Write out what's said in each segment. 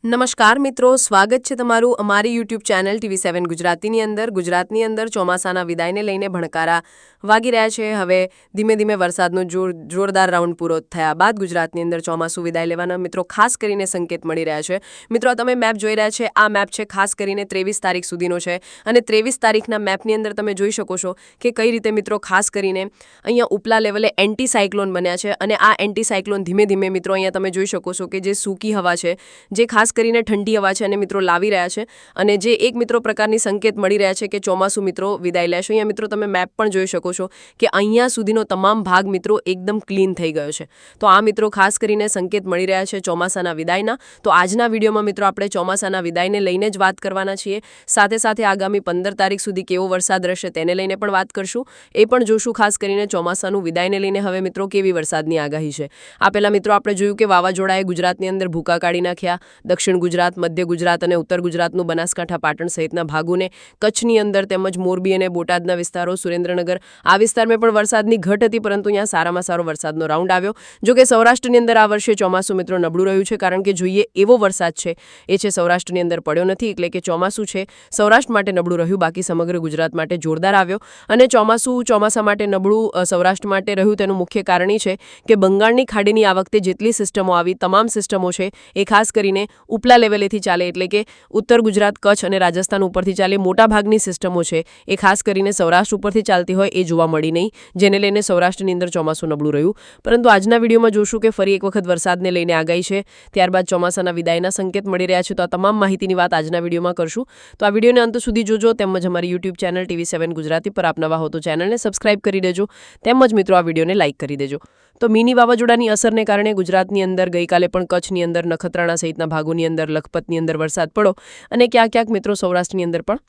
નમસ્કાર મિત્રો, સ્વાગત છે તમારું અમારી યુટ્યુબ ચેનલ TV7 ગુજરાતીની અંદર ચોમાસાના વિદાયને લઈને ભણકારા વાગી રહ્યા છે। હવે ધીમે ધીમે વરસાદનો જોરદાર રાઉન્ડ પૂરો થયા બાદ ગુજરાતની અંદર ચોમાસું વિદાય લેવાના મિત્રો ખાસ કરીને સંકેત મળી રહ્યા છે। મિત્રો તમે મેપ જોઈ રહ્યા છે, આ મેપ છે ખાસ કરીને 23 તારીખ સુધીનો છે અને 23 તારીખના મેપની અંદર તમે જોઈ શકો છો કે કઈ રીતે મિત્રો ખાસ કરીને અહીંયા ઉપલા લેવલે એન્ટી સાયક્લોન બન્યા છે અને આ એન્ટી સાયક્લોન ધીમે ધીમે મિત્રો અહીંયા તમે જોઈ શકો છો કે જે સૂકી હવા છે, જે ખાસ કરીને ઠંડી હવા છે અને મિત્રો લાવી રહ્યા છે અને જે એક મિત્રો પ્રકારની સંકેત મળી રહ્યા છે કે ચોમાસું મિત્રો વિદાય લેશે। અહીંયા મિત્રો તમે મેપ પણ જોઈ શકો છો કે અહીંયા સુધીનો તમામ ભાગ મિત્રો એકદમ ક્લીન થઈ ગયો છે। તો આ મિત્રો ખાસ કરીને સંકેત મળી રહ્યા છે ચોમાસાના વિદાયના। તો આજના વિડીયોમાં મિત્રો આપણે ચોમાસાના વિદાયને લઈને જ વાત કરવાના છીએ, સાથે સાથે આગામી 15 તારીખ સુધી કેવો વરસાદ રહેશે તેને લઈને પણ વાત કરશું, એ પણ જોશું ખાસ કરીને ચોમાસાનું વિદાયને લઈને હવે મિત્રો કેવી વરસાદની આગાહી છે। આ પહેલા મિત્રો આપણે જોયું કે વાવાઝોડાએ ગુજરાતની અંદર ભૂકા કાઢી નાખ્યા। દક્ષિણ ગુજરાત, મધ્ય ગુજરાત અને ઉત્તર ગુજરાતનું બનાસકાંઠા, પાટણ સહિતના ભાગોને, કચ્છની અંદર તેમજ મોરબી અને બોટાદના વિસ્તારો, સુરેન્દ્રનગર આ વિસ્તારમાં પણ વરસાદની ઘટ હતી, પરંતુ અહીંયા સારામાં સારો વરસાદનો રાઉન્ડ આવ્યો। જો કે સૌરાષ્ટ્રની અંદર આ વર્ષે ચોમાસું મિત્રો નબળું રહ્યું છે, કારણ કે જોઈએ એવો વરસાદ છે એ છે સૌરાષ્ટ્રની અંદર પડ્યો નથી, એટલે કે ચોમાસું છે સૌરાષ્ટ્ર માટે નબળું રહ્યું, બાકી સમગ્ર ગુજરાત માટે જોરદાર આવ્યો। અને ચોમાસા માટે નબળું સૌરાષ્ટ્ર માટે રહ્યું તેનું મુખ્ય કારણ એ છે કે બંગાળની ખાડીની આ વખતે જેટલી સિસ્ટમો આવી, તમામ સિસ્ટમો છે એ ખાસ કરીને ઉપલા લેવલેથી ચાલે, એટલે કે ઉત્તર ગુજરાત, કચ્છ અને રાજસ્થાન ઉપરથી ચાલે। મોટાભાગની સિસ્ટમો છે એ ખાસ કરીને સૌરાષ્ટ્ર ઉપરથી ચાલતી હોય એ જોવા મળી નહીં, જેને લઈને સૌરાષ્ટ્રની અંદર ચોમાસું નબળું રહ્યું। પરંતુ આજના વિડીયોમાં જોશું કે ફરી એક વખત વરસાદને લઈને આગાહી છે, ત્યારબાદ ચોમાસાના વિદાયના સંકેત મળી રહ્યા છે। તો આ તમામ માહિતીની વાત આજના વિડીયોમાં કરશું, તો આ વિડીયોને અંત સુધી જોજો। તેમજ અમારી યુટ્યુબ ચેનલ TV7 ગુજરાતી પર આપ નવા હો તો ચેનલને સબસ્ક્રાઇબ કરી દેજો, તેમજ મિત્રો આ વિડીયોને લાઇક કરી દેજો। તો મિની વાવાઝોડાની અસરને કારણે ગુજરાતની અંદર ગઈકાલે પણ કચ્છની અંદર, નખત્રાણા સહિતના ભાગોની અંદર, લખપતની અંદર વરસાદ પડ્યો અને ક્યાંક મિત્રો સૌરાષ્ટ્રની અંદર પણ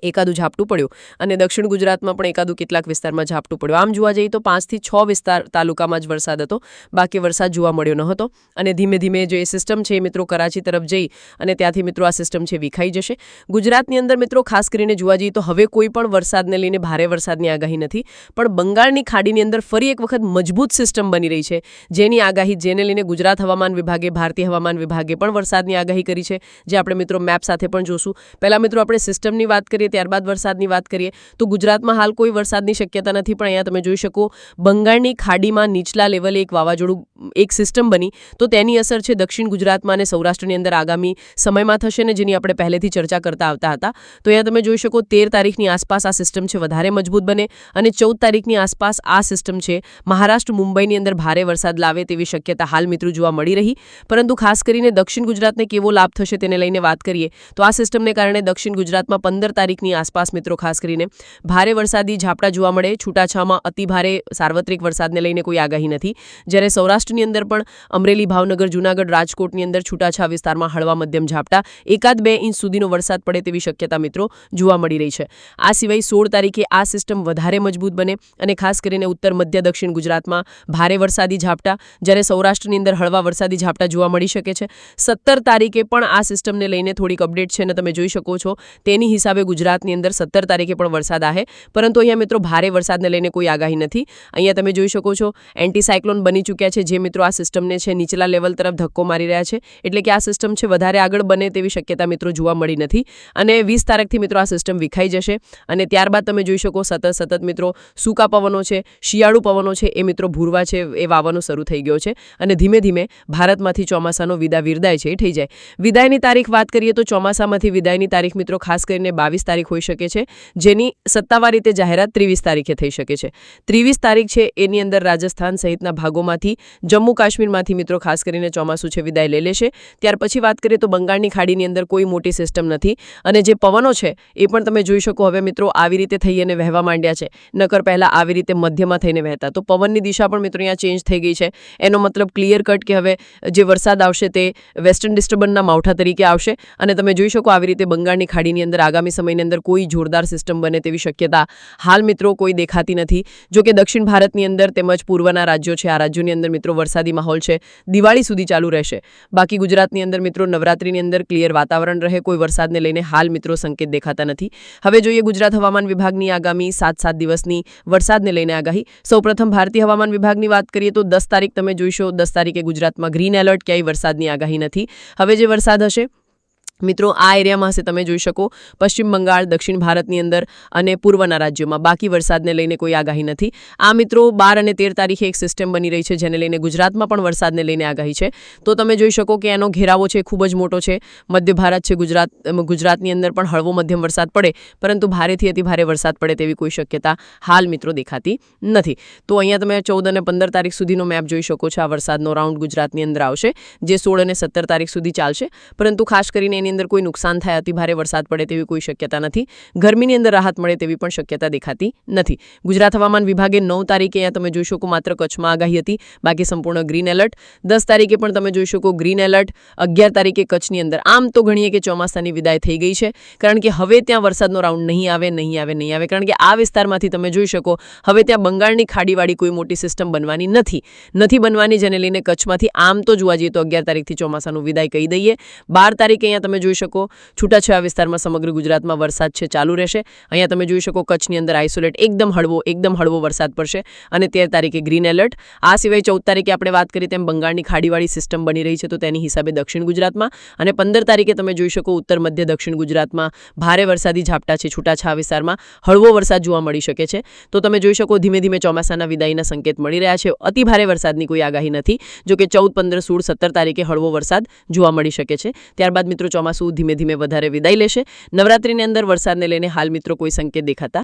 એકાદું ઝાપટું પડ્યું અને દક્ષિણ ગુજરાતમાં પણ એકાદું કેટલાક વિસ્તારમાં ઝાપટું પડ્યું। આમ જોવા જઈએ તો 5 થી 6 તાલુકામાં જ વરસાદ હતો, બાકી વરસાદ જોવા મળ્યો ન હતો અને ધીમે ધીમે જે સિસ્ટમ છે મિત્રો કરાચી તરફ જઈ અને ત્યાંથી મિત્રો આ સિસ્ટમ છે વિખાઈ જશે। ગુજરાતની અંદર મિત્રો ખાસ કરીને જોવા જઈએ તો હવે કોઈ પણ વરસાદને લઈને ભારે વરસાદની આગાહી નથી, પણ બંગાળની ખાડીની અંદર ફરી એક વખત મજબૂત સિસ્ટમ બની રહી છે, જેની આગાહી, જેને લઈને ગુજરાત હવામાન વિભાગે, ભારતીય હવામાન વિભાગે પણ વરસાદની આગાહી કરી છે, જે આપણે મિત્રો મેપ સાથે પણ જોશું। પહેલા મિત્રો આપણે સિસ્ટમની વાત કરીએ, ત્યારબાદ વરસાદની વાત કરીએ। તો ગુજરાતમાં હાલ કોઈ વરસાદની શક્યતા નથી, પણ અહીંયા તમે જોઈ શકો બંગાળની ખાડીમાં નીચલા લેવલે એક વાવાઝોડું, એક સિસ્ટમ બની, તો તેની અસર છે દક્ષિણ ગુજરાતમાં અને સૌરાષ્ટ્રની અંદર આગામી સમયમાં થશે ને, જેની આપણે પહેલેથી ચર્ચા કરતા આવતા હતા। તો અહીંયા તમે જોઈ શકો 13 તારીખની આસપાસ આ સિસ્ટમ છે વધારે મજબૂત બને અને 14 તારીખની આસપાસ આ સિસ્ટમ છે મહારાષ્ટ્ર, મુંબઈની અંદર ભારે વરસાદ લાવે તેવી શક્યતા હાલ મિત્રો જોવા મળી રહી। પરંતુ ખાસ કરીને દક્ષિણ ગુજરાતને કેવો લાભ થશે તેને લઈને વાત કરીએ તો આ સિસ્ટમને કારણે દક્ષિણ ગુજરાતમાં 15 તારીખની આસપાસ મિત્રો ખાસ કરીને ભારે વરસાદી ઝાપટા જોવા મળે। છૂટાછામાં અતિ ભારે સાર્વત્રિક વરસાદને લઈને કોઈ આગાહી નથી, જ્યારે સૌરાષ્ટ્રની અંદર પણ અમરેલી, ભાવનગર, જૂનાગઢ, રાજકોટની અંદર છૂટાછા વિસ્તારમાં હળવા મધ્યમ ઝાપટા, 1-2 ઇંચ સુધીનો વરસાદ પડે તેવી શક્યતા મિત્રો જોવા મળી રહી છે। આ સિવાય 16 તારીખે આ સિસ્ટમ વધારે મજબૂત બને અને ખાસ કરીને ઉત્તર, મધ્ય, દક્ષિણ ગુજરાતમાં ભારે વરસાદી ઝાપટા, જ્યારે સૌરાષ્ટ્રની અંદર હળવા વરસાદી ઝાપટા જોવા મળી શકે છે। 17 તારીખે પણ આ સિસ્ટમને લઈને થોડીક અપડેટ છે અને તમે જોઈ શકો છો તેની હિસાબે ગુજરાતની અંદર 17 તારીખે પણ વરસાદ આવે, પરંતુ અહીંયા મિત્રો ભારે વરસાદને લઈને કોઈ આગાહી નથી। અહીંયા તમે જોઈ શકો છો એન્ટી સાયક્લોન બની ચૂક્યા છે, જે મિત્રો આ સિસ્ટમને છે નીચલા લેવલ તરફ ધક્કો મારી રહ્યા છે, એટલે કે આ સિસ્ટમ છે વધારે આગળ બને તેવી શક્યતા મિત્રો જોવા મળી નથી અને 20 તારીખથી મિત્રો આ સિસ્ટમ વિખાઈ જશે અને ત્યારબાદ તમે જોઈ શકો સતત મિત્રો સૂકા પવનો છે, શિયાળુ પવનો છે એ મિત્રો ભૂરવા છે એ વાવવાનો શરૂ થઈ ગયો છે અને ધીમે ધીમે ભારતમાંથી ચોમાસાનો વિદાય છે એ થઈ જાય। વિદાયની તારીખ વાત કરીએ તો ચોમાસામાંથી વિદાયની તારીખ મિત્રો ખાસ કરીને 22 તારીખ હોઈ શકે છે, જેની સત્તાવાર રીતે જાહેરાત 23 તારીખે થઈ શકે છે। 23 તારીખ છે એની અંદર રાજસ્થાન સહિતના ભાગોમાંથી, જમ્મુ કાશ્મીરમાંથી મિત્રો ખાસ કરીને ચોમાસું છે વિદાય લઈ લેશે। ત્યાર પછી વાત કરીએ તો બંગાળની ખાડીની અંદર કોઈ મોટી સિસ્ટમ નથી અને જે પવનો છે એ પણ તમે જોઈ શકો હવે મિત્રો આવી રીતે થઈ અને વહેવા માંડ્યા છે, નકર પહેલાં આવી રીતે મધ્યમાં થઈને વહેતા। તો પવનની દિશા પણ મિત્રો અહીંયા ચેન્જ થઈ ગઈ છે, એનો મતલબ ક્લિયર કટ કે હવે જે વરસાદ આવશે તે વેસ્ટર્ન ડિસ્ટર્બન્સના માવઠા તરીકે આવશે અને તમે જોઈ શકો આવી રીતે બંગાળની ખાડીની અંદર આગામી સમયની મહિનાની અંદર કોઈ જોરદાર સિસ્ટમ બને તેવી શક્યતા હાલ મિત્રો કોઈ દેખાતી નથી. જો કે દક્ષિણ ભારતની અંદર તેમજ પૂર્વના રાજ્યો છે, આ રાજ્યોની અંદર મિત્રો વરસાદી માહોલ છે, દિવાળી સુધી ચાલુ રહેશે. બાકી ગુજરાતની અંદર મિત્રો નવરાત્રીની અંદર ક્લિયર વાતાવરણ રહે, કોઈ વરસાદને લઈને હાલ મિત્રો સંકેત દેખાતા નથી. હવે જોઈએ ગુજરાત હવામાન વિભાગની આગામી 7 દિવસની વરસાદને લઈને આગાહી. સૌપ્રથમ ભારતીય હવામાન વિભાગની વાત કરીએ તો 10 તારીખ તમે જોઈશો, 10 તારીખે ગુજરાતમાં ગ્રીન એલર્ટ, ક્યાંય વરસાદની આગાહી નથી. હવે જે વરસાદ હશે મિત્રો આ એરિયામાં હશે, તમે જોઈ શકો પશ્ચિમ બંગાળ, દક્ષિણ ભારતની અંદર અને પૂર્વના રાજ્યોમાં. બાકી વરસાદને લઈને કોઈ આગાહી નથી. આ મિત્રો 12 અને 13 તારીખે એક સિસ્ટમ બની રહી છે જેને લઈને ગુજરાતમાં પણ વરસાદને લઈને આગાહી છે. તો તમે જોઈ શકો કે એનો ઘેરાવો છે ખૂબ જ મોટો છે. મધ્ય ભારત છે, ગુજરાતની અંદર પણ હળવો મધ્યમ વરસાદ પડે, પરંતુ ભારેથી અતિ ભારે વરસાદ પડે તેવી કોઈ શક્યતા હાલ મિત્રો દેખાતી નથી. તો અહીંયા તમે 14 અને 15 તારીખ સુધીનો મેપ જોઈ શકો છો. આ વરસાદનો રાઉન્ડ ગુજરાતની અંદર આવશે જે 16 અને 17 તારીખ સુધી ચાલશે, પરંતુ ખાસ કરીને એની અંદર કોઈ નુકસાન થાય, અતિ ભારે વરસાદ પડે તેવી કોઈ શક્યતા નથી. ગરમીની અંદર રાહત મળે તેવી પણ શક્યતા દેખાતી નથી. ગુજરાત હવામાન વિભાગે 9 તારીખે અહીંયા તમે જોઈ શકો માત્ર કચ્છમાં આગાહી હતી, બાકી સંપૂર્ણ ગ્રીન એલર્ટ. 10 તારીખે પણ તમે જોઈ શકો ગ્રીન એલર્ટ. 11 તારીખે કચ્છની અંદર. આમ તો ગણીએ કે ચોમાસાની વિદાય થઈ ગઈ છે, કારણ કે હવે ત્યાં વરસાદનો રાઉન્ડ નહીં આવે, કારણ કે આ વિસ્તારમાંથી તમે જોઈ શકો હવે ત્યાં બંગાળની ખાડીવાળી કોઈ મોટી સિસ્ટમ બનવાની નથી બનવાની, જેને લઈને કચ્છમાંથી આમ તો જોવા જઈએ તો 11 તારીખથી ચોમાસાનું વિદાય કહી દઈએ. 12 તારીખે અહીંયા તમે જોઈ શકો છૂટાછવાયા વિસ્તારમાં સમગ્ર ગુજરાતમાં વરસાદ છે ચાલુ રહેશે. અહીંયા તમે જોઈ શકો કચ્છની અંદર આઇસોલેટ એકદમ હળવો વરસાદ પડશે અને 13 તારીખે ગ્રીન એલર્ટ. આ સિવાય 14 તારીખે આપણે વાત કરી તેમ બંગાળની ખાડીવાળી સિસ્ટમ બની રહી છે, તો તેની હિસાબે દક્ષિણ ગુજરાતમાં, અને 15 તારીખે તમે જોઈ શકો ઉત્તર મધ્ય દક્ષિણ ગુજરાતમાં ભારે વરસાદી ઝાપટા છે, છૂટાછવાયા વિસ્તારમાં હળવો વરસાદ જોવા મળી શકે છે. તો તમે જોઈ શકો ધીમે ધીમે ચોમાસાના વિદાયના સંકેત મળી રહ્યા છે. અતિ ભારે વરસાદની કોઈ આગાહી નથી. જો કે 14, 15, 16, 17 તારીખે હળવો વરસાદ જોવા મળી શકે છે. ત્યારબાદ મિત્રો ચોમાસું ધીમે ધીમે વધારે વિદાય લેશે. નવરાત્રીની અંદર વરસાદને લઈને હાલ મિત્રો કોઈ સંકેત દેખાતા